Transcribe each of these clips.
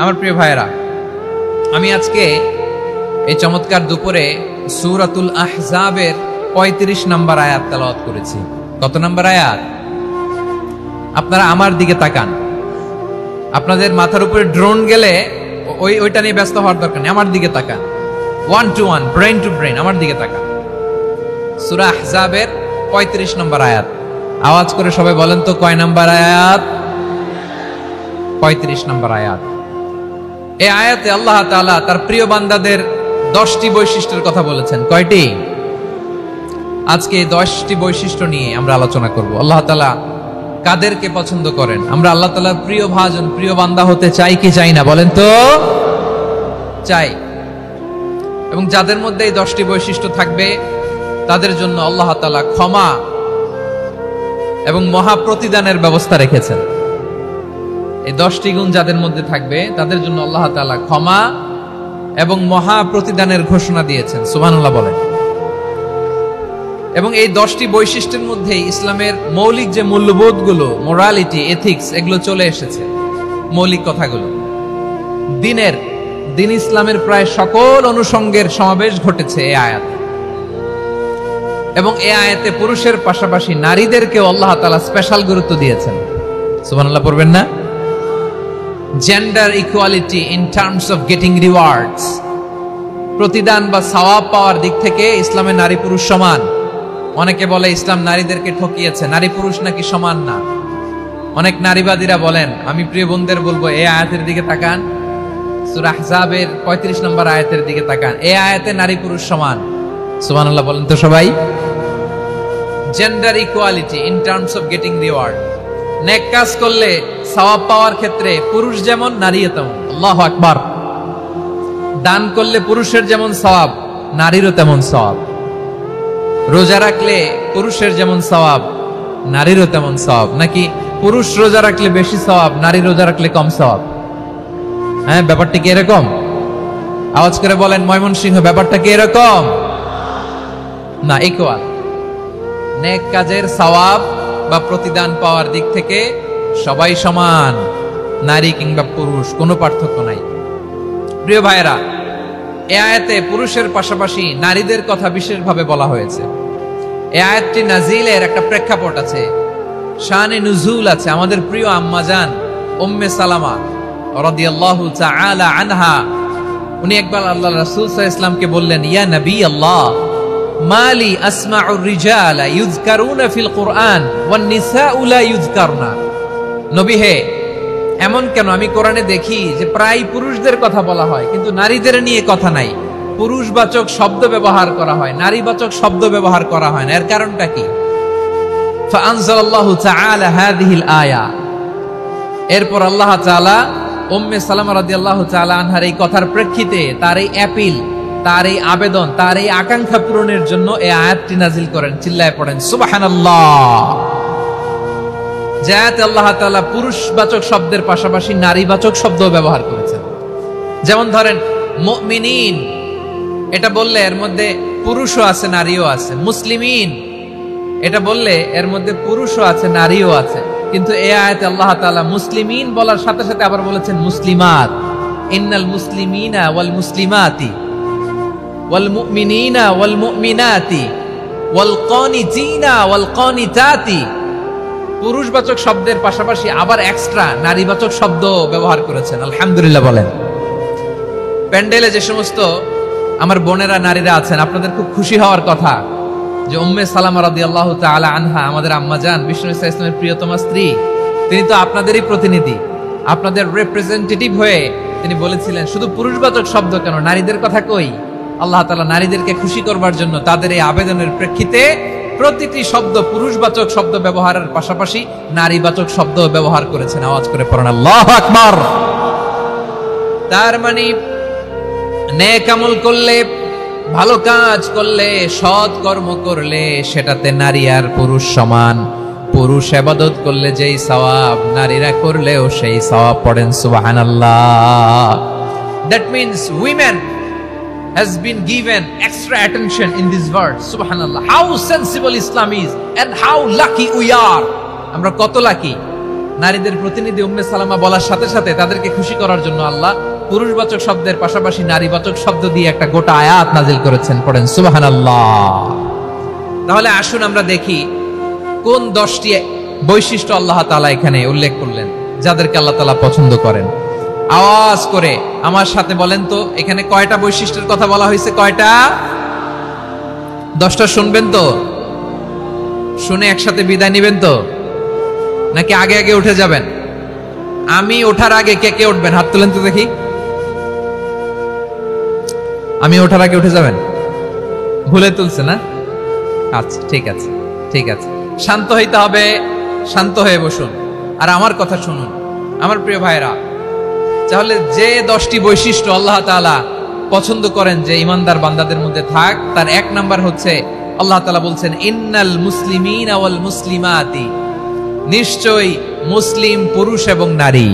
আমার প্রিয় ভাইরা, আমি আজকে এই চমৎকার দুপুরে সূরাতুল আহজাবের ৩৫ নম্বর আয়াত তেলাওয়াত করেছি। কত নম্বর আয়াত? আপনারা আমার দিকে তাকান। আপনাদের মাথার উপরে ড্রোন গেলে ওইটা নিয়ে ব্যস্ত হওয়ার দরকার নেই, আমার দিকে তাকান। 1 to 1, ব্রেন টু ব্রেন, আমার দিকে তাকান। সূরা আহজাবের ৩৫ নম্বর আয়াত। আওয়াজ করে সবাই বলেন তো, কয় নম্বর আয়াত? ৩৫ নম্বর আয়াত। এই আয়াতে আল্লাহ তাআলা তার প্রিয় বান্দাদের 10টি বৈশিষ্ট্যের কথা বলেছেন। কয়টি? আজকে এই 10টি বৈশিষ্ট্য নিয়ে আমরা আলোচনা করব। আল্লাহ তাআলা কাদেরকে পছন্দ করেন? আমরা আল্লাহ তাআলার প্রিয় ভাজন, প্রিয় বান্দা হতে চাই কি চাই না? বলেন তো। চাই। এবং যাদের মধ্যে এই 10টি বৈশিষ্ট্য থাকবে তাদের জন্য আল্লাহ তাআলা ক্ষমা এবং মহা প্রতিদানের ব্যবস্থা রেখেছেন। এই 10টি গুণ যাদের মধ্যে থাকবে তাদের জন্য আল্লাহ তাআলা ক্ষমা এবং মহা প্রতিদানের ঘোষণা দিয়েছেন। সুবহানাল্লাহ বলেন। এবং এই 10টি বৈশিষ্ট্যের মধ্যে ইসলামের মৌলিক যে মূল্যবোধগুলো, মোরালিটি, এথিক্স, এগুলো চলে এসেছে। মৌলিক কথাগুলো দিন ইসলামের প্রায় সকল অনুষঙ্গের সমাবেশ ঘটেছে এই আয়াতে। এবং এই আয়াতে পুরুষের পাশাপাশি নারীদেরকেও আল্লাহ তাআলা স্পেশাল গুরুত্ব দিয়েছেন। সুবহানাল্লাহ পড়বেন না? Gender equality in terms of getting rewards, প্রতিদান বা সওয়াব পাওয়ার দিক থেকে ইসলামে নারী পুরুষ সমান। অনেকে বলে ইসলাম নারীদেরকে ঠকিয়েছে, নারী পুরুষ নাকি সমান না। অনেক নারীবাদীরা বলেন, আমি প্রিয় বোনদের বলবো এই আয়াতের দিকে তাকান, সূরা আহজাবের ৩৫ নম্বর আয়াতের দিকে তাকান। এই আয়াতে নারী পুরুষ সমান। সুবহানাল্লাহ বলেন তো সবাই। Gender equality in terms of getting reward, নেক কাজ করলে সওয়াব পাওয়ার ক্ষেত্রে পুরুষ যেমন নারীও তেমন। আল্লাহু আকবার। দান করলে পুরুষের যেমন সওয়াব, নারীরও তেমন সওয়াব। রোজা রাখলে পুরুষের যেমন সওয়াব, নারীরও তেমন সওয়াব। নাকি পুরুষ রোজা রাখলে বেশি সওয়াব, নারী রোজা রাখলে কম সওয়াব? হ্যাঁ, ব্যাপারটা কি এরকম? আওয়াজ করে বলেন ময়মনসিংহ, ব্যাপারটা কি এরকম? না, ইকুয়াল। নেক কাজের সওয়াব বা প্রতিদান পাওয়ার দিক থেকে সবাই সমান, নারী কিংবা পুরুষ, কোনো পার্থক্য নাই। প্রিয় ভাইরা, এই আয়াতে পুরুষের পাশাপাশি নারীদের কথা বিশেষভাবে বলা হয়েছে। এই আয়াতটি নাজিলের একটা প্রেক্ষাপট আছে, শানে নুজুল আছে। আমাদের প্রিয় আম্মা জান উম্মে সালামা রাদিয়াল্লাহু তাআলা আনহা, উনি একবার আল্লাহর রাসূল সাল্লাল্লাহু আলাইহি ওয়াসাল্লামকে বললেন, ইয়া নবী আল্লাহ, মালি আসমাউ রিজালা ইউযকারুনা ফিল কুরআন ওয়ান নিসাউ লা ইউযকারনা। নবী হে, এমন কেন আমি কোরআনে দেখি যে প্রায় পুরুষদের কথা বলা হয় কিন্তু নারীদের নিয়ে কথা নাই। পুরুষবাচক শব্দ ব্যবহার করা হয়, নারীবাচক শব্দ ব্যবহার করা হয় না। এর কারণটা কি? ফাআনজালাল্লাহু তাআলা হাযিহিল আয়া। এরপর আল্লাহ তাআলা উম্মে সালামা রাদিয়াল্লাহু তাআলা আনহার এই কথার প্রেক্ষিতে, তার এই অ্যাপিল, তার এই আবেদন, তার এই আকাঙ্ক্ষা পূরণের জন্য এই আয়াতটি নাজিল করেন। চিল্লায় পড়েন সুবহানাল্লাহ। যাতে আল্লাহ তাআলা পুরুষবাচক শব্দের পাশাপাশি নারীবাচক শব্দ ব্যবহার করেছেন। যেমন ধরেন মুমিনিন, এটা বললে এর মধ্যে পুরুষও আছে নারীও আছে। মুসলিমিন, এটা বললে এর মধ্যে পুরুষও আছে নারীও আছে। কিন্তু এই আয়াতে আল্লাহ তাআলা মুসলিমিন বলার সাথে সাথে আবার বলেছেন মুসলিমাত। ইন্নাল মুসলিমিনা ওয়াল মুসলিমাতি ওয়াল মুমিনিনা ওয়াল মুমিনাতি ওয়াল কানিতিনা ওয়াল কানিতাতি। পুরুষবাচক শব্দের পাশাপাশি আবার এক্সট্রা নারীবাচক শব্দ ব্যবহার করেছেন। আলহামদুলিল্লাহ বলেন। প্যান্ডেলে যে সমস্ত আমার বোনেরা নারীরা আছেন, আপনাদের খুব খুশি হওয়ার কথা যে উম্মে সালামা রাদিয়াল্লাহু তাআলা আনহা, আমাদের আম্মা জান, বিষ্ণু ইসা ইসলামের প্রিয়তমা স্ত্রী, তিনি তো আপনাদেরই প্রতিনিধি, আপনাদের রিপ্রেজেন্টেটিভ হয়ে তিনি বলেছিলেন শুধু পুরুষবাচক শব্দ কেন, নারীদের কথা কই। আল্লাহ তাআলা নারীদেরকে খুশি করবার জন্য তাদের এই আবেদনের প্রেক্ষিতে প্রতিটি শব্দ পুরুষবাচক শব্দ ব্যবহারের পাশাপাশি নারীবাচক শব্দ ব্যবহার করেছেন। আওয়াজ করে পড়েন আল্লাহু আকবার। তার মানে নেক আমল করলে, ভালো কাজ করলে, সৎ কর্ম করলে সেটাতে নারী আর পুরুষ সমান। পুরুষ ইবাদত করলে যেই সওয়াব, নারীরা করলেও সেই সওয়াব। পড়েন সুবহানাল্লাহ। That means women has been given extra attention in this verse. Subhanallah. How sensible Islam is and how lucky we are. আমরা কত লাকি নারীদের প্রতিনিধি উম্মে সালামা বলার সাথে সাথে তাদেরকে খুশি করার জন্য আল্লাহ পুরুষবাচক শব্দের পাশাপাশি নারীবাচক শব্দ দিয়ে একটা গোটা আয়াত নাজিল করেছেন। পড়েন সুবহানাল্লাহ। তাহলে আসুন আমরা দেখি কোন 10টি বৈশিষ্ট্য আল্লাহ তাআলা এখানে উল্লেখ করলেন যাদেরকে আল্লাহ তাআলা পছন্দ করেন। আওয়াজ করে আমার সাথে বলেন তো, এখানে কয়টা বৈশিষ্ট্যের কথা বলা হয়েছে? কয়টা? 10টা শুনবেন তো? শুনে একসাথে বিদায় নিবেন তো, নাকি আগে আগে উঠে যাবেন? আমি ওঠার আগে কে কে উঠবেন? হাত তুলেন তো দেখি। আমি ওঠার আগে উঠে যাবেন? ভুলে তুলছে না? আচ্ছা, ঠিক আছে, ঠিক আছে। শান্ত হইতে হবে, শান্ত হয়ে বসুন আর আমার কথা শুনুন আমার প্রিয় ভাইরা। তাহলে যে 10টি বৈশিষ্ট্য আল্লাহ তাআলা পছন্দ করেন যে ইমানদার বান্দাদের মধ্যে থাক, তার 1 নাম্বার হচ্ছে আল্লাহ তাআলা বলছেন ইন্নাল মুসলিমিনা ওয়াল মুসলিমাতি, নিশ্চয়ই মুসলিম পুরুষ এবং নারী।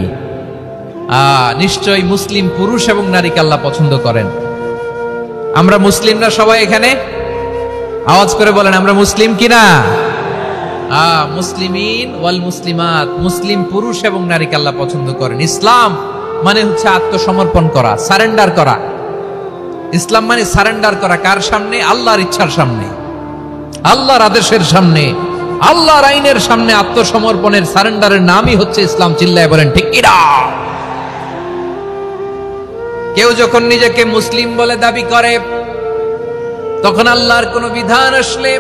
নিশ্চয়ই মুসলিম পুরুষ এবং নারীকে আল্লাহ পছন্দ করেন। আমরা মুসলিমরা সবাই এখানে আওয়াজ করে বলেন আমরা মুসলিম কিনা? মুসলিমিন ওয়াল মুসলিমাত, মুসলিম পুরুষ এবং নারীকে আল্লাহ পছন্দ করেন। ইসলাম মানে হচ্ছে আত্মসমর্পণ করা, সারেন্ডার করা। ইসলাম মানে সারেন্ডার করা কার সামনে? আল্লাহর ইচ্ছার সামনে, আল্লাহর আদেশের সামনে, আল্লাহর আইনের সামনে আত্মসমর্পণের সারেন্ডারের নামই হচ্ছে ইসলাম। চিল্লায় বলেন ঠিক কিনা? কেউ যখন নিজেকে মুসলিম বলে দাবি করে, তখন আল্লাহর কোন বিধান আসলে,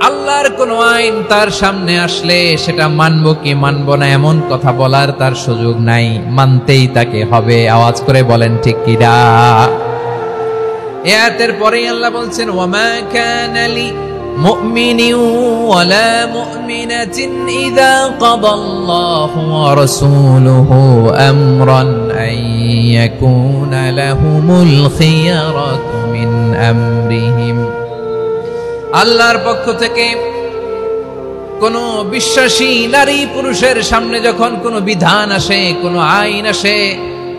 আল্লাহর কোন আইন তার সামনে আসলে সেটা মানবো কি মানবো না এমন কথা বলার তার সুযোগ নাই, মানতেই তাকে হবে। আওয়াজ করে বলেন ঠিক কিনা? আয়াতের পরেই আল্লাহ বলছেন ওয়ামা কানা লি মুমিনিন ওয়ালা মুমিনাতিন ইযা কাদাল্লাহু ওয়া রাসূলুহু আমরান আন ইয়াকুনা লাহুমুল খিয়ারাতু মিন আমরিহিম। আল্লাহর পক্ষ থেকে কোন বিশ্বাসী নারী পুরুষের সামনে যখন কোন বিধান আসে, কোন আইন আসে,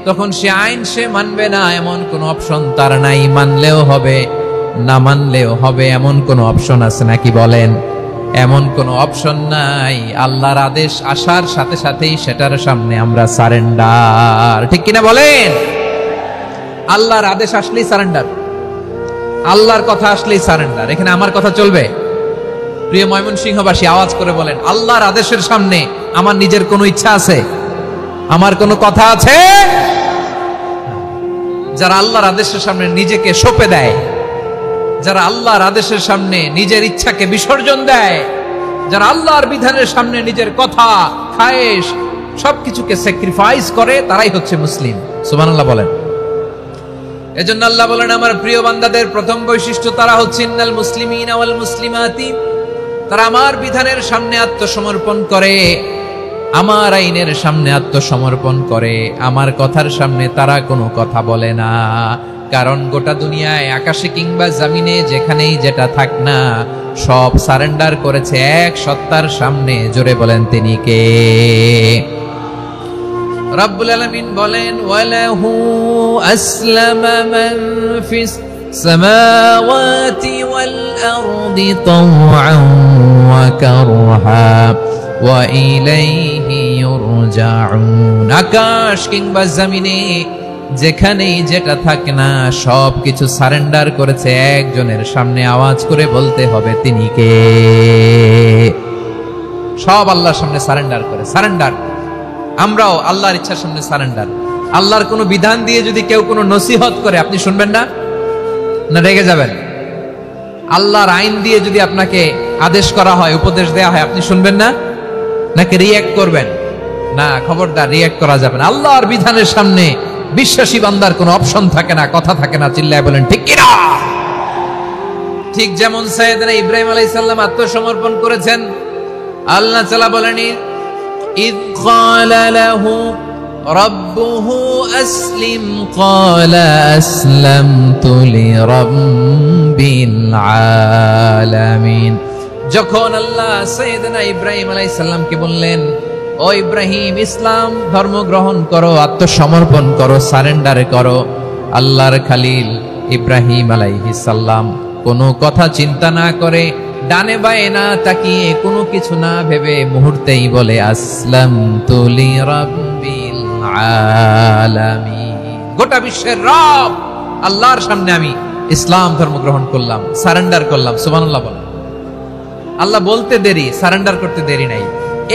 তখন সে আইন সে মানবে না এমন কোন অপশন তার নাই। মানলেও হবে, না মানলেও হবে এমন কোন অপশন আছে নাকি? বলেন, এমন কোন অপশন নাই। আল্লাহর আদেশ আসার সাথে সাথেই সেটার সামনে আমরা সারেন্ডার। ঠিক কিনা বলেন? আল্লাহর আদেশ আসলেই সারেন্ডার, আল্লাহর কথা আসলেই সারেন্ডার। এখানে আমার কথা চলবে? প্রিয় ময়মনসিংহবাসী আওয়াজ করে বলেন, আল্লাহর আদেশের সামনে আমার নিজের কোনো ইচ্ছা আছে? আমার কোনো কথা আছে? যারা আল্লাহর আদেশের সামনে নিজেকে সঁপে দেয়, যারা আল্লাহর আদেশের সামনে নিজের ইচ্ছাকে বিসর্জন দেয়, যারা আল্লাহর বিধানের সামনে নিজের কথা, খায়েশ সবকিছুকে স্যাক্রিফাইস করে, তারাই হচ্ছে মুসলিম। সুবহানাল্লাহ বলেন। এজন্য আল্লাহ বলেন আমার প্রিয় বান্দাদের প্রথম বৈশিষ্ট্য তারা হচ্ছে ইন্নাল মুসলিমিনা ওয়াল মুসলিমাতি, তারা আমার বিধানের সামনে আত্মসমর্পণ করে, আমার আইনের সামনে আত্মসমর্পণ করে, আমার কথার সামনে তারা কোনো কথা বলে না। কারণ গোটা দুনিয়ায় আকাশে কিংবা জমিনে যেখানেই যেটা থাক না, সব সারেন্ডার করেছে এক সত্তার সামনে। জোরে বলেন তিনি কে? রব্বুল আলামিন বলেন ওয়ালাহু আসলামা মান ফিস সামাওয়াতি ওয়াল আরদি তাওআন ওয়া কারহা ওয়া ইলাইহি ইউরজাউন। আকাশ কিংবা জমিনে যেখানেই যেটা থাকে না, সব কিছু সারেন্ডার করেছে একজনের সামনে। আওয়াজ করে বলতে হবে তিনি কে? সব আল্লাহর সামনে সারেন্ডার করে, সারেন্ডার। আমরাও আল্লাহর ইচ্ছার সামনে সারেন্ডার। আল্লাহর কোনো বিধান দিয়ে যদি কেউ কোনো নসিহত করে, আপনি শুনবেন না? না রেগে যাবেন? আল্লাহর আইন দিয়ে যদি আপনাকে আদেশ করা হয়, উপদেশ দেয়া হয়, আপনি শুনবেন না? নাকি রিঅ্যাক্ট করবেন? না, খবরদার, রিঅ্যাক্ট করা যাবে না। আল্লাহর বিধানের সামনে বিশ্বাসী বান্দার কোনো অপশন থাকে না, কথা থাকে না। চিল্লায় বলেন ঠিক কিনা? ঠিক যেমন সাইয়েদনা ইব্রাহিম আলাইহিস সালাম আত্মসমর্পণ করেছেন। আল্লাহ তাআলা বলেন إذ قال له ربه أسلم قال أسلمت لرب العالمين। যখন আল্লাহ সাইয়েদনা ইব্রাহিম আলাইহিস সালামকে বললেন, ও ইব্রাহিম, ইসলাম ধর্ম গ্রহণ করো, আত্মসমর্পণ করো, সারেন্ডার করো, আল্লাহর খালিল ইব্রাহিম আলাইহিস সালাম কোনো কথা চিন্তা না করে, ডানে বায়ে না তাকিয়ে, কোনো কিছু না ভেবে মুহূর্তেই বলে আসলামতু লিরাব্বিল আলামিন। গোটা বিশ্বের রব আল্লাহর সামনে আমি ইসলাম ধর্ম গ্রহণ করলাম, সারেন্ডার করলাম। সুবহানাল্লাহ বলেন। আল্লাহ বলতে দেরি, সারেন্ডার করতে দেরি নাই।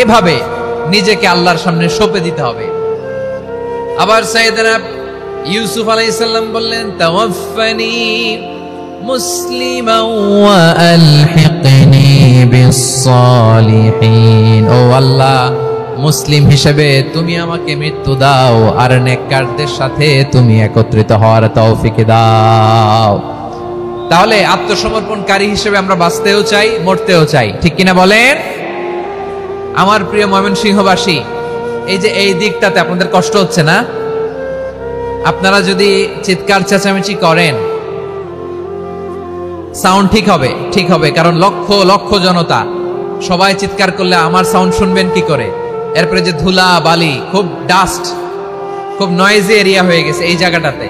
এভাবে নিজেকে আল্লাহর সামনে সঁপে দিতে হবে। আবার সাইয়েদনা ইউসুফ আলাইহিস সালাম বললেন, তাওয়াফফানি মুসলিমান ওয়া আলহিকনি বিস-সালিহিন। ও আল্লাহ, মুসলিম হিসেবে তুমি আমাকে মৃত্যু দাও, আর নেককারদের সাথে তুমি একত্রিত হওয়ার তৌফিক দাও। তাহলে আত্মসমর্পণকারী হিসেবে আমরা বাঁচতেও চাই, মরতেও চাই, ঠিক কিনা বলেন? আমার প্রিয় ময়মনসিংহবাসী, এই যে এই দিকটাতে আপনাদের কষ্ট হচ্ছে না? আপনারা যদি চিৎকার চেঁচামেচি করেন, সাউন্ড ঠিক হবে, ঠিক হবে, কারণ লক্ষ লক্ষ জনতা, সবাই চিৎকার করলে আমার সাউন্ড শুনবেন কি করে? এরপরে যে ধুলা বালি, খুব ডাস্ট, খুব নয়েজি এরিয়া হয়ে গেছে এই জায়গাটাতে।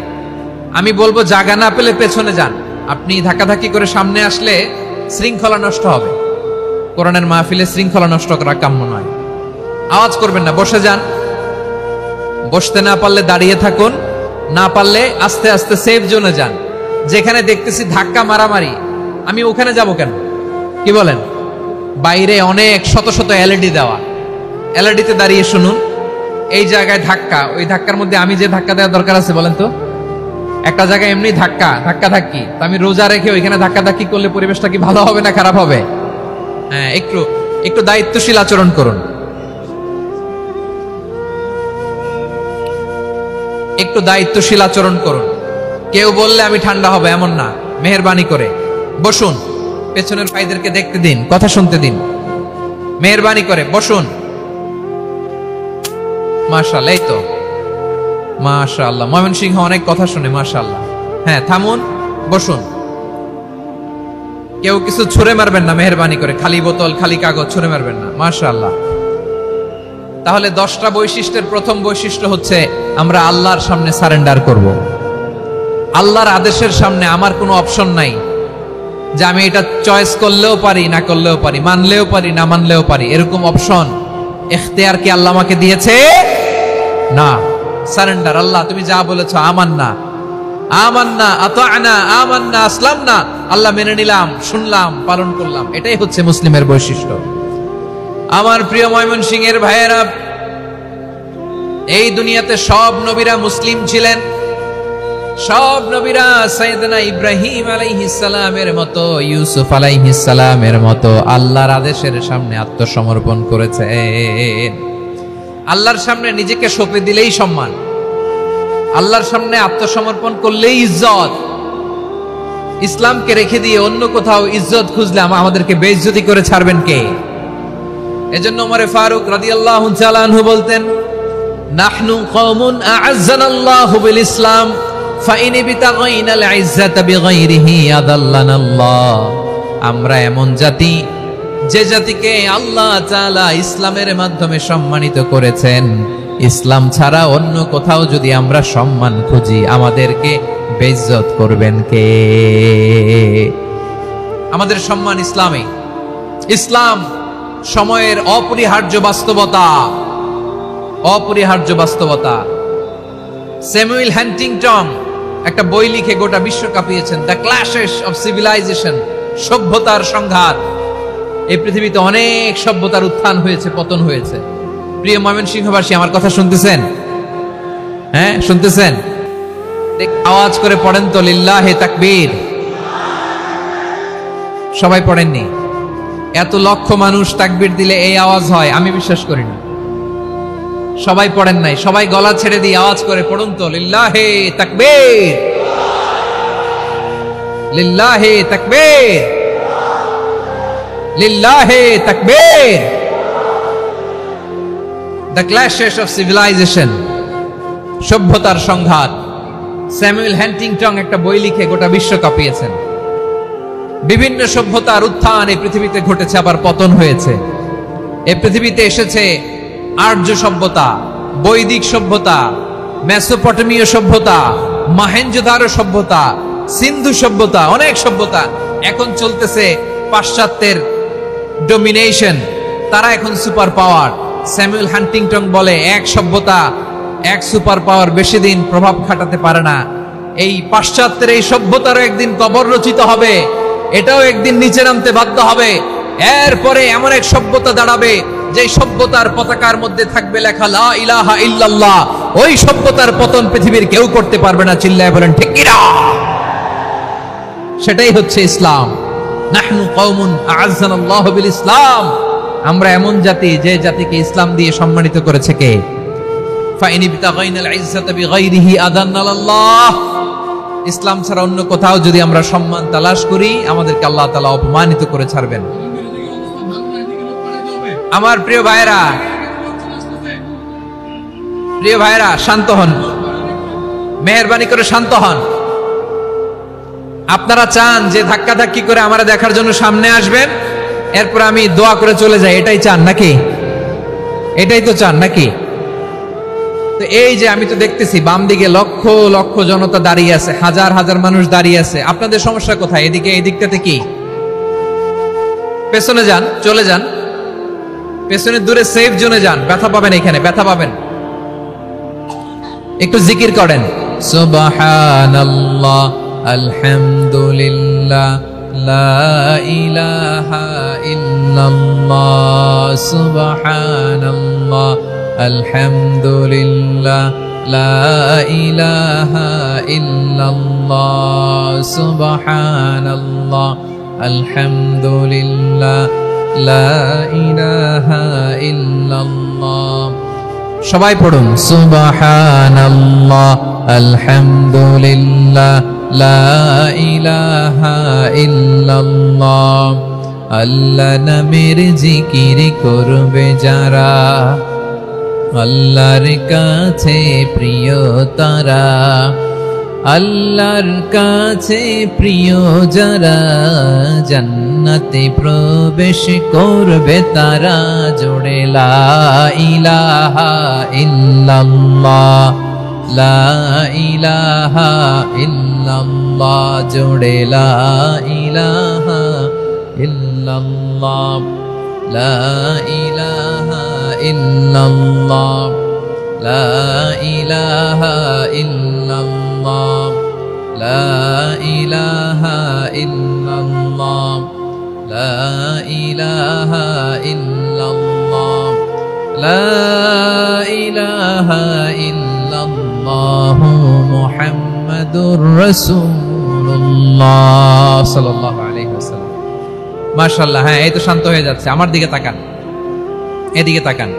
আমি বলবো জায়গা না পেলে পেছনে যান। আপনি ধাক্কাধাক্কি করে সামনে আসলে শৃঙ্খলা নষ্ট হবে। কোরআনের মাহফিলে শৃঙ্খলা নষ্ট করা কাম্য নয়। আওয়াজ করবেন না, বসে যান। বসতে না পারলে দাঁড়িয়ে থাকুন, না পারলে আস্তে আস্তে সেফ জোনে যান। যেখানে দেখতেছি ধাক্কা মারামারি, আমি ওখানে যাব কেন? কি বলেন? বাইরে অনেক শত শত এলইডি দেওয়া, এলইডিতে দাঁড়িয়ে শুনুন। এই জায়গায় ধাক্কা, ওই ধাক্কার মধ্যে আমি যে ধাক্কা দেওয়ার দরকার আছে বলেন তো? একটা জায়গায় এমনি ধাক্কা ধাক্কি, আমি রোজা রেখে ওইখানে ধাক্কা ধাক্কি করলে পরিবেশটা কি ভালো হবে না খারাপ হবে? হ্যাঁ, একটু দায়িত্বশীল আচরণ করুন, একটু দায়িত্বশীল আচরণ করুন। কেউ বললে আমি ঠান্ডা হবে এমন না, মেহেরবানি করে বসুন। পেছনের ভাইদেরকে দেখতে দিন, কথা শুনতে দিন, মেহেরবানি করে বসুন। মাশাআল্লাহ, এই তো মাশাআল্লাহ, ময়মনসিংহ অনেক কথা শুনে, মাশাআল্লাহ। হ্যাঁ, থামুন, বসুন। কেউ কিছু ছুঁড়ে মারবেন না, মেহেরবানি করে, খালি বোতল খালি কাগজ ছুঁড়ে মারবেন না, মাশাআল্লাহ। তাহলে 10টা বৈশিষ্ট্যের প্রথম বৈশিষ্ট্য হচ্ছে আমরা আল্লাহর সামনে সারেন্ডার করব। আল্লাহর আদেশের সামনে আমার কোনো অপশন নাই যে আমি এটা চয়েস করলেও পারি, না করলেও পারি, মানলেও পারি, না মানলেও পারি, এরকম অপশন ইখতিয়ার কি আল্লাহ আমাকে দিয়েছে? না। সারেন্ডার। আল্লাহ তুমি যা বলেছো, আমান্না আমান্না আতা'না আমান্না আসলামনা, আল্লাহ মেনে নিলাম, শুনলাম, পালন করলাম। এটাই হচ্ছে মুসলিমের বৈশিষ্ট্য। আমার প্রিয় ময়মনসিংহের ভাইয়েরা, এই দুনিয়াতে সব নবীরা মুসলিম ছিলেন। সব নবীরা সাইয়েদনা ইব্রাহিম আলাইহিস সালামের মতো, ইউসুফ আলাইহিস সালামের মতো আল্লাহর আদেশের সামনে আত্মসমর্পণ করেছেন। আল্লাহর সামনে নিজেকে সঁপে দিলেই সম্মান, আল্লাহর সামনে আত্মসমর্পণ করলেই ইজ্জত। ইসলামকে রেখে দিয়ে অন্য কোথাও ইজ্জত খুঁজলে আমাদেরকে বেইজ্জতি করে ছাড়বেন কে? এজন্য ওমরে ফারুক রাদিয়াল্লাহু তাআলা আনহু বলতেন, নাহনু কওমুন আ'আজ্জানাল্লাহু বিল ইসলাম ফাইন বিতাগাইনাল ইজ্জাতা বিগাইরিহি আদাল্লানাল্লাহ। আমরা এমন জাতি, যে জাতিকে আল্লাহ তাআলা ইসলামের মাধ্যমে সম্মানিত করেছেন। ইসলাম ছাড়া অন্য কোথাও যদি আমরা সম্মান খুঁজি, আমাদেরকে বেইজ্জত করবেন কে? আমাদের সম্মান ইসলামে। ইসলাম সময়ের অপরিহার্য বাস্তবতা, অপরিহার্য বাস্তবতা। স্যামুয়েল হান্টিংটন একটা বই লিখে গোটা বিশ্ব কাঁপিয়েছেন, দ্য ক্ল্যাশেস অফ সিভিলাইজেশন, সভ্যতার সংঘাত। এই পৃথিবীতে অনেক সভ্যতার উত্থান হয়েছে, পতন হয়েছে। প্রিয় ময়মনসিংহবাসী, আমার কথা শুনতেছেন? হ্যাঁ, শুনতেছেন? আওয়াজ করে পড়েন তো, লিল্লাহে তাকবীর। সবাই পড়েননি? এত লক্ষ মানুষ তাকবীর দিলে এই আওয়াজ হয়, আমি বিশ্বাস করি না। সবাই পড়েন নাই, সবাই গলা ছেড়ে দিয়ে আওয়াজ করে পড়ুন তো, লিল্লাহে তাকবীর, লিল্লাহে তাকবীর, লিল্লাহে তাকবীর। দ্য ক্ল্যাশেস অফ সিভিলাইজেশন, সভ্যতার সংঘাত। স্যামুয়েল হান্টিংটন একটা বই লিখে গোটা বিশ্ব কাঁপিয়েছেন। বিভিন্ন সভ্যতার উত্থান এই পৃথিবীতে ঘটেছে, আবার পতন হয়েছে। এই পৃথিবীতে এসেছে আর্য সভ্যতা, বৈদিক সভ্যতা, মেসোপটেমীয় সভ্যতা, মহেঞ্জোদারো সভ্যতা, সিন্ধু সভ্যতা, অনেক সভ্যতা। এখন চলতেছে পাশ্চাত্যের ডমিনেশন, তারা এখন সুপার পাওয়ার। স্যামুয়েল হান্টিংটন বলে এক সভ্যতা এক সুপার পাওয়ার বেশি দিন প্রভাব খাটাতে পারে না। এই পাশ্চাত্যের এই সভ্যতারও একদিন কবর রচিত হবে, এটাও একদিন নিচে নামতে বাধ্য হবে। এরপরে এমন এক সভ্যতা দাঁড়াবে যে সভ্যতার পতাকার মধ্যে থাকবে লেখা লা ইলাহা ইল্লাল্লাহ। ওই সভ্যতার পতন পৃথিবীর কেউ করতে পারবে না। চিল্লায় বলেন ঠিক কিনা? সেটাই হচ্ছে ইসলাম। নাহনু কওমুন আ'আজ্জানাল্লাহু বিল ইসলাম, আমরা এমন জাতি যে জাতিকে ইসলাম দিয়ে সম্মানিত করেছে কে? ফাইন ইবতাগাইনাল ইজ্জাতা বিগাইরিহি আদান্নাল্লাহ, ইসলাম ছাড়া অন্য কোথাও যদি আমরা সম্মান তালাশ করি আমাদেরকে আল্লাহ তাআলা অপমানিত করে ছাড়বেন। আমার প্রিয় ভাইরা শান্ত হন, মেহেরবানি করে শান্ত হন। আপনারা চান যে ধাক্কাধাক্কি করে আমারা দেখার জন্য সামনে আসবেন, এরপর আমি দোয়া করে চলে যাই, এটাই চান নাকি? এটাই তো চান নাকি? তো এই যে আমি তো দেখতেছি বাম দিকে লক্ষ লক্ষ জনতা দাঁড়িয়ে আছে, হাজার হাজার মানুষ দাঁড়িয়ে আছে। আপনাদের সমস্যা কোথায়? এদিকে এই দিকটাতে কি? পেছনে যান, চলে যান, পেছনে দূরে সেফ জোনে যান। ব্যথা পাবেন, এখানে ব্যথা পাবেন। একটু জিকির করেন, সুবহানাল্লাহ আলহামদুলিল্লাহ লা ইলাহা ইল্লাল্লাহ, সুবহানাল্লাহ আলহামদুলিল্লাহ লা ইলাহা ইল্লাল্লাহ, সুবহানাল্লাহ আলহামদুলিল্লাহ লা ইলাহা ইল্লাল্লাহ। সবাই পড়ুন, সুবহানাল্লাহ আলহামদুলিল্লাহ লা ইলাহা ইল্লাল্লাহ। আল্লাহ নামের জিকির করবে যারা, আল্লাহর কাছে প্রিয় তারা, আল্লাহর কাছে প্রিয় যারা, জান্নাতে প্রবেশ করবে তারা। জোড়ে লা ইলাহা ইল্লাল্লাহ, লা ইলাহা ইল্লাল্লাহ, জোড়ে লা ইলাহা ইল্লাল্লাহ, লা ইলাহা ইল্লাল্লাহ, লা ইলাহা ইল্লাল্লাহ, লা ইলাহা ইল্লাল্লাহ, লা ইলাহা ইল্লাল্লাহ, লা ইলাহা ইল্লাল্লাহ মুহাম্মাদুর রাসূলুল্লাহ সাল্লাল্লাহু আলাইহি ওয়াসাল্লাম। মাশাআল্লাহ। হ্যাঁ, এই তো শান্ত হয়ে যাচ্ছে। আমার দিকে তাকান, এদিকে তাকান।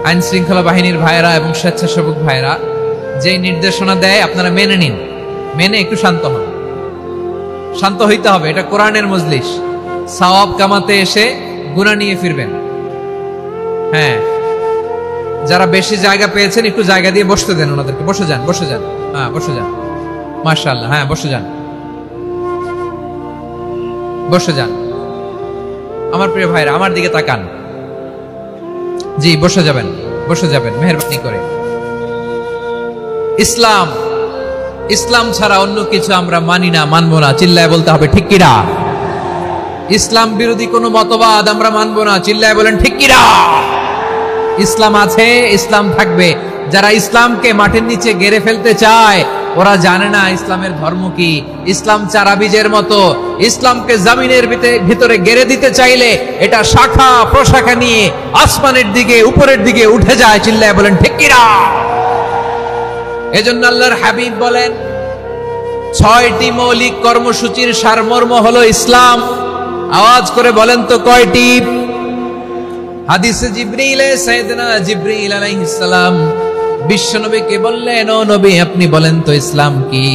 আইন শৃঙ্খলা বাহিনীর ভাইরা এবং স্বেচ্ছাসেবক ভাইরা যে নির্দেশনা দেয় আপনারা মেনে নিন, মেনে একটু শান্ত হন। শান্ত হইতে হবে, এটা কোরআনের মজলিস। সওয়াব কামাতে এসে গুনাহ নিয়ে ফিরবেন। হ্যাঁ, যারা বেশি জায়গা পেয়েছেন একটু জায়গা দিয়ে বসতে দেন ওনাদেরকে। বসে যান, বসে যান। হ্যাঁ, বসে যান। মাশাআল্লাহ। হ্যাঁ, বসে যান, বসে যান। আমার প্রিয় ভাইরা আমার দিকে তাকান। জি, বসে যাবেন, বসে যাবেন মেহেরবানি করে। ইসলাম, ইসলাম ছাড়া অন্য কিছু আমরা মানি না, মানবো না। চিল্লায় বলতে হবে ঠিক কিনা? ইসলাম বিরোধী কোনো মতবাদ আমরা মানবো না। চিল্লায় বলেন ঠিক কিনা? ইসলাম আছে, ইসলাম থাকবে। যারা ইসলামকে মাটির নিচে গেড়ে ফেলতে চায় ওরা জানে না ইসলামের ধর্ম কি। ইসলাম চারা বীজের মতো, ইসলামকে জমিনের ভিতরে গেড়ে দিতে চাইলে এটা শাখা প্রশাখা নিয়ে আসমানের দিকে উপরের দিকে উঠে যায়। চিল্লায় বলেন ঠিক কিনা? এজন্য আল্লাহর হাবিব বলেন ৬টি মৌলিক কর্মসূচির সারমর্ম হলো ইসলাম। আওয়াজ করে বলেন তো কয়টি? হাদিসে জিবরিলে সাইয়েদনা জিবরিল আলাইহিস সালাম বিশ্বনবীকে বললেন, ও নবী আপনি বলেন তো ইসলাম কি?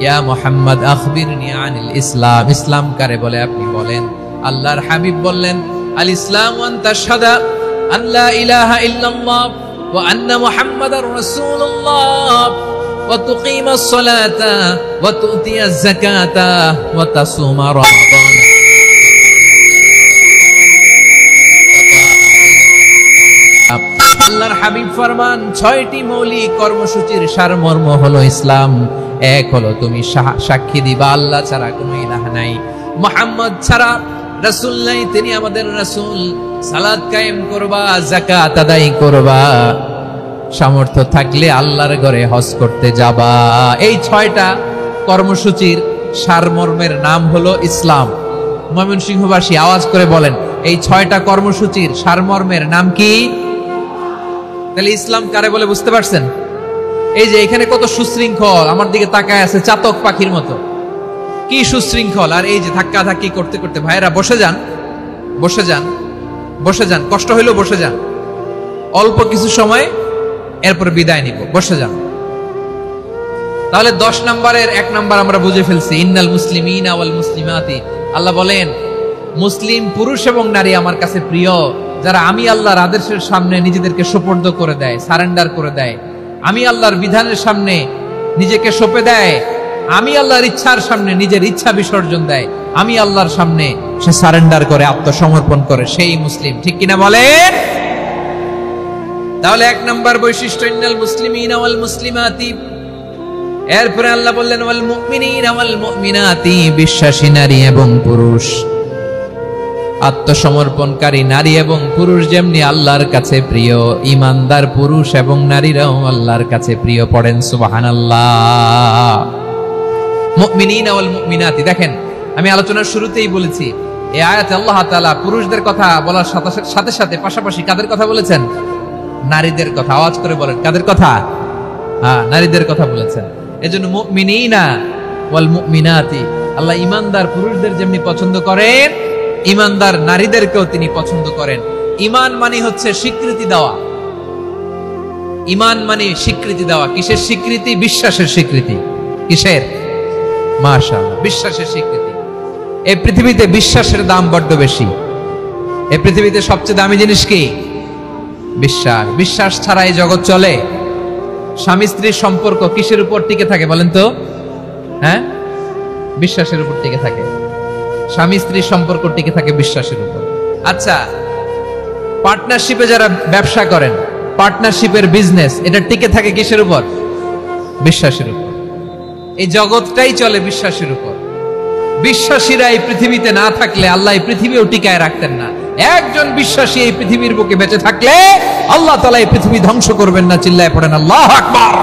ইয়া মুহাম্মদ আখবিরনি আনিল ইসলাম, ইসলাম কারে বলে আপনি বলেন। আল্লাহর হাবিব বললেন, আল ইসলাম আন তাশহাদা আল্লা ইলাহা ইল্লাল্লাহ ওয়া আন্না মুহাম্মাদার রাসূলুল্লাহ ওয়া তুকিমাস সালাতা ওয়া তুতিয়াজ যাকাতা ওয়া তাসুমা রমাদান। আল্লাহর হাবিব ফরমান 6টি মৌলিক কর্মসূচির সারমর্ম হলো ইসলাম। এক হলো তুমি সাক্ষী দিবা আল্লাহ ছাড়া কোনো ইলাহ নাই, মুহাম্মদ ছাড়া রাসূল নাই, তিনি আমাদের রাসূল। সালাত কায়েম করবা, যাকাত আদায় করবা, সামর্থ্য থাকলে আল্লাহর ঘরে হজ করতে যাবা। এই 6টা কর্মসূচির সারমর্মের নাম হলো ইসলাম। ময়মনসিংহবাসী আওয়াজ করে বলেন, এই 6টা কর্মসূচির সারমর্মের নাম কি? তাহলে ইসলাম কারে বলে বুঝতে পারছেন? এই যে এখানে কত সুশৃঙ্খল, আমার দিকে তাকায় আছে চাতক পাখির মতো, কি সুশৃঙ্খল। আর এই যে ধাক্কা ধাক্কি করতে করতে, ভাইরা বসে যান, বসে যান, বসে যান, কষ্ট হইলেও বসে যান, অল্প কিছু সময় এরপর বিদায় নিব, বসে যান। তাহলে 10 নম্বরের 1 নম্বর আমরা বুঝে ফেলছি, ইন্নাল মুসলিমিনা ওয়াল মুসলিমাতি। আল্লাহ বলেন মুসলিম পুরুষ এবং নারী আমার কাছে প্রিয়, যারা আমি আল্লাহর আদেশের সামনে নিজেদেরকে সোপর্দ করে দেয়, সারেন্ডার করে দেয়, আমি আল্লাহর বিধানের সামনে নিজেকে সঁপে দেয়, আমি আল্লাহর ইচ্ছার সামনে নিজের ইচ্ছা বিসর্জন দেয়, আমি আল্লাহর সামনে সে সারেন্ডার করে, আত্মসমর্পণ করে, সেই মুসলিম। ঠিক কিনা বলেন? তাহলে 1 নম্বর বৈশিষ্ট্য ইন্নাল মুসলিমিনা ওয়াল মুসলিমাতি। এরপরে আল্লাহ বললেন ওয়াল মুমিনিনা ওয়াল মুমিনাতি, বিশ্বাসী নারী এবং পুরুষ, আত্মসমর্পণকারী নারী এবং পুরুষ যেমনি আল্লাহর কাছে প্রিয়, ইমানদার পুরুষ এবং নারীরাও আল্লাহর কাছে প্রিয়। পড়েন সুবহানাল্লাহ। মুমিনিনা ওয়াল মুমিনাতি, দেখেন আমি আলোচনার শুরুতেই বলেছি এই আয়াতে আল্লাহ তাআলা পুরুষদের কথা বলার সাথে সাথে পাশাপাশি কাদের কথা বলেছেন? নারীদের কথা। আওয়াজ করে বলেন, কাদের কথা? নারীদের কথা বলেছেন। এজন্য মুমিনিনা ওয়াল মুমিনাতি, আল্লাহ ইমানদার পুরুষদের যেমনি পছন্দ করেন, ইমানদার নারীদেরকেও তিনি পছন্দ করেন। ঈমান মানে হচ্ছে স্বীকৃতি দেওয়া। ঈমান মানে স্বীকৃতি দেওয়া। কিসের স্বীকৃতি? বিশ্বাসের স্বীকৃতি। কিসের? মাশাআল্লাহ, বিশ্বাসের স্বীকৃতি। এই পৃথিবীতে বিশ্বাসের দাম বড্ড বেশি। এই পৃথিবীতে সবচেয়ে দামি জিনিস কি? বিশ্বাস। বিশ্বাস ছাড়া এই জগৎ চলে? স্বামী স্ত্রীর সম্পর্ক কিসের উপর টিকে থাকে বলেন তো? হ্যাঁ, বিশ্বাসের উপর টিকে থাকে। স্বামী স্ত্রীর সম্পর্ক টিকে থাকে বিশ্বাসের উপর। আচ্ছা, পার্টনারশিপে যারা ব্যবসা করেন, পার্টনারশিপের বিজনেস, এটা টিকে থাকে কিসের উপর? বিশ্বাসের উপর। এই জগৎটাই চলে বিশ্বাসের উপর। বিশ্বাসীরা এই পৃথিবীতে না থাকলে আল্লাহ এই পৃথিবীও টিকায় রাখতেন না। একজন বিশ্বাসী এই পৃথিবীর বুকে বেঁচে থাকলে আল্লাহ তাআলা এই পৃথিবী ধ্বংস করবেন না। চিল্লায় পড়েন আল্লাহু আকবার।